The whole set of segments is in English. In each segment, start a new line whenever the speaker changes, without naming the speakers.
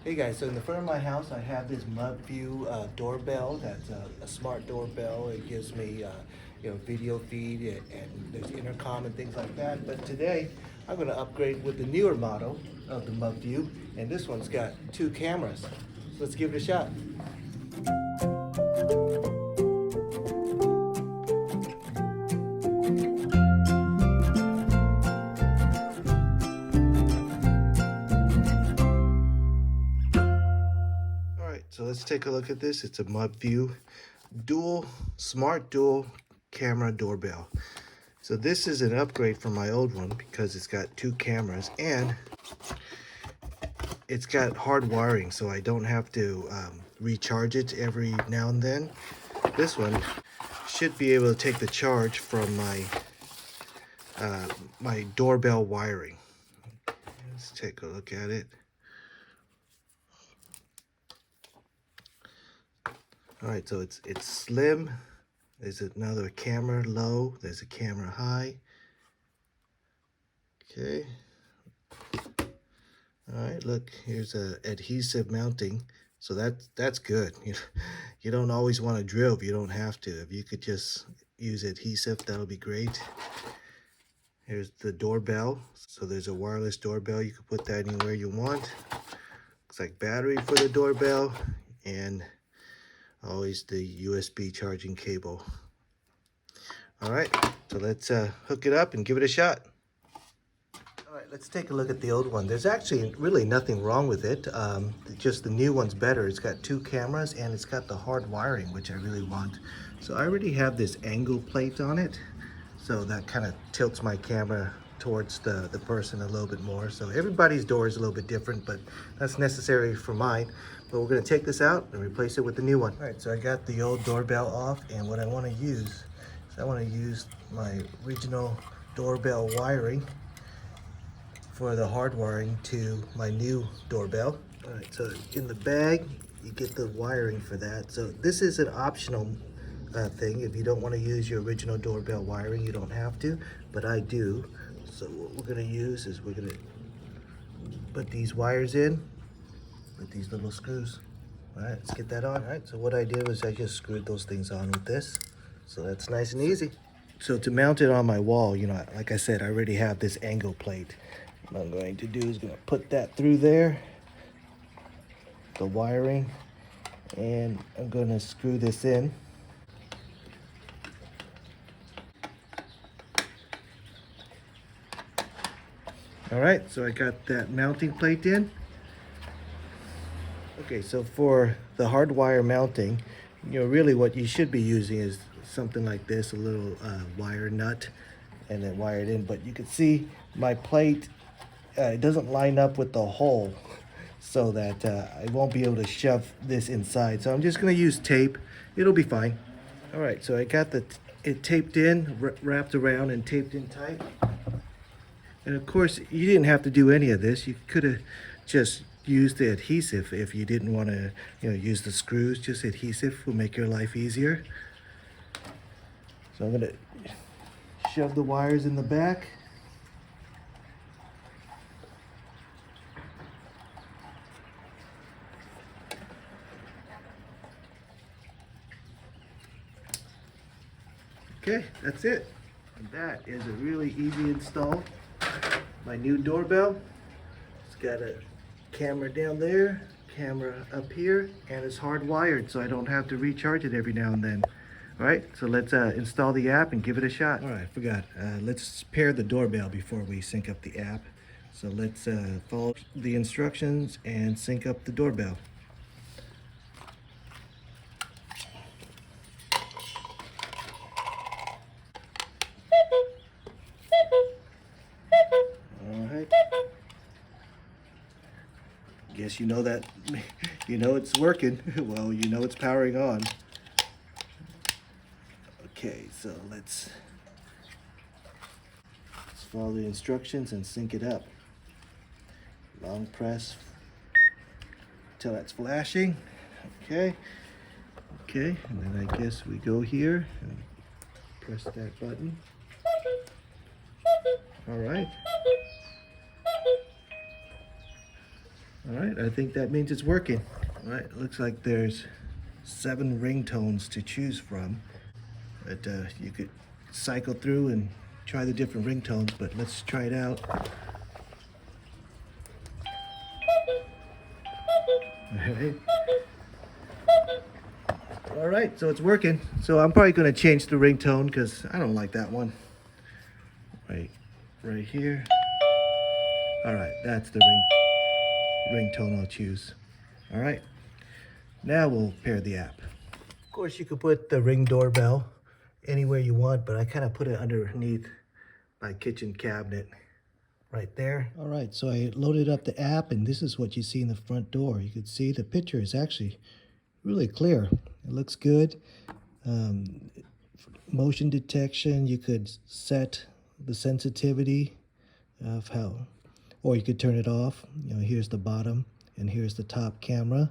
Hey guys, so in the front of my house I have this Mubview doorbell. That's a smart doorbell. It gives me video feed and there's intercom and things like that. But today I'm going to upgrade with the newer model of the Mubview, and this one's got 2 cameras. So let's give it a shot. All right, so let's take a look at this. It's a Mubview smart dual camera doorbell. So this is an upgrade from my old one because it's got 2 cameras and it's got hard wiring, so I don't have to recharge it every now and then. This one should be able to take the charge from my doorbell wiring. Let's take a look at it. All right, so it's slim. There's another camera low. There's a camera high. Okay. All right, look, here's a adhesive mounting. So that's good. You don't always want to drill if you don't have to. If you could just use adhesive, that'll be great. Here's the doorbell. So there's a wireless doorbell. You can put that anywhere you want. Looks like battery for the doorbell and always the USB charging cable. All right, so let's hook it up and give it a shot. All right, let's take a look at the old one. There's actually really nothing wrong with it. Just the new one's better. It's got 2 cameras and it's got the hard wiring, which I really want. So I already have this angle plate on it. So that kind of tilts my camera towards the person a little bit more. So everybody's door is a little bit different, but that's necessary for mine. But we're gonna take this out and replace it with the new one. All right, so I got the old doorbell off, and what I wanna use is I wanna use my original doorbell wiring for the hard wiring to my new doorbell. All right, so in the bag, you get the wiring for that. So this is an optional thing. If you don't want to use your original doorbell wiring, you don't have to, but I do. So what we're going to use is we're going to put these wires in with these little screws. All right, let's get that on. All right, so what I did was I just screwed those things on with this. So that's nice and easy. So to mount it on my wall, like I said, I already have this angle plate. What I'm going to do is going to put that through there, the wiring, and I'm going to screw this in. All right, so I got that mounting plate in. Okay, so for the hard wire mounting, really what you should be using is something like this, a little wire nut, and then wire it in. But you can see my plate, it doesn't line up with the hole, so that I won't be able to shove this inside. So I'm just gonna use tape. It'll be fine. All right, so I got it taped in, wrapped around and taped in tight. And of course, you didn't have to do any of this. You could have just used the adhesive if you didn't want to, use the screws. Just adhesive will make your life easier. So I'm gonna shove the wires in the back. Okay, that's it. And that is a really easy install. My new doorbell. It's got a camera down there, camera up here, and it's hardwired, so I don't have to recharge it every now and then. All right, so let's install the app and give it a shot. All right, I forgot. Let's pair the doorbell before we sync up the app. So let's follow the instructions and sync up the doorbell. All right. Guess you know that, it's working. Well, it's powering on. Okay, so let's follow the instructions and sync it up. Long press till that's flashing. Okay, and then I guess we go here and press that button. All right. All right, I think that means it's working. All right, it looks like there's 7 ringtones to choose from. But you could cycle through and try the different ringtones, but let's try it out. All right. All right, so it's working. So I'm probably gonna change the ringtone because I don't like that one. Right here. All right, that's the ringtone I'll choose. All right, now we'll pair the app. Of course, you could put the Ring doorbell anywhere you want, but I kind of put it underneath my kitchen cabinet right there. All right, so I loaded up the app, and this is what you see in the front door. You can see the picture is actually really clear. It looks good. Motion detection, you could set the sensitivity of how, or you could turn it off. You know, here's the bottom and here's the top camera.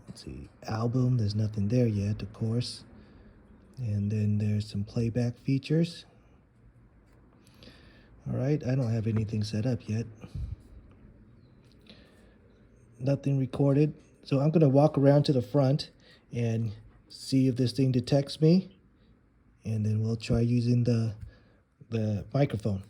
Let's see, album, there's nothing there yet, of course. And then there's some playback features. All right, I don't have anything set up yet. Nothing recorded. So I'm gonna walk around to the front and see if this thing detects me. And then we'll try using the microphone.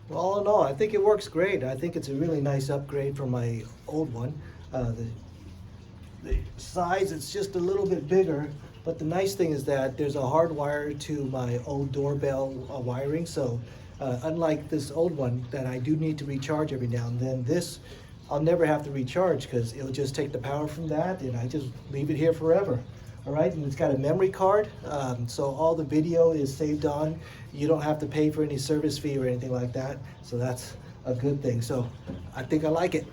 Well, all in all, I think it works great. I think it's a really nice upgrade from my old one. The size, it's just a little bit bigger, but the nice thing is that there's a hard wire to my old doorbell wiring. So unlike this old one that I do need to recharge every now and then, this I'll never have to recharge because it'll just take the power from that and I just leave it here forever. All right, and it's got a memory card, so all the video is saved on. You don't have to pay for any service fee or anything like that, so that's a good thing. So I think I like it.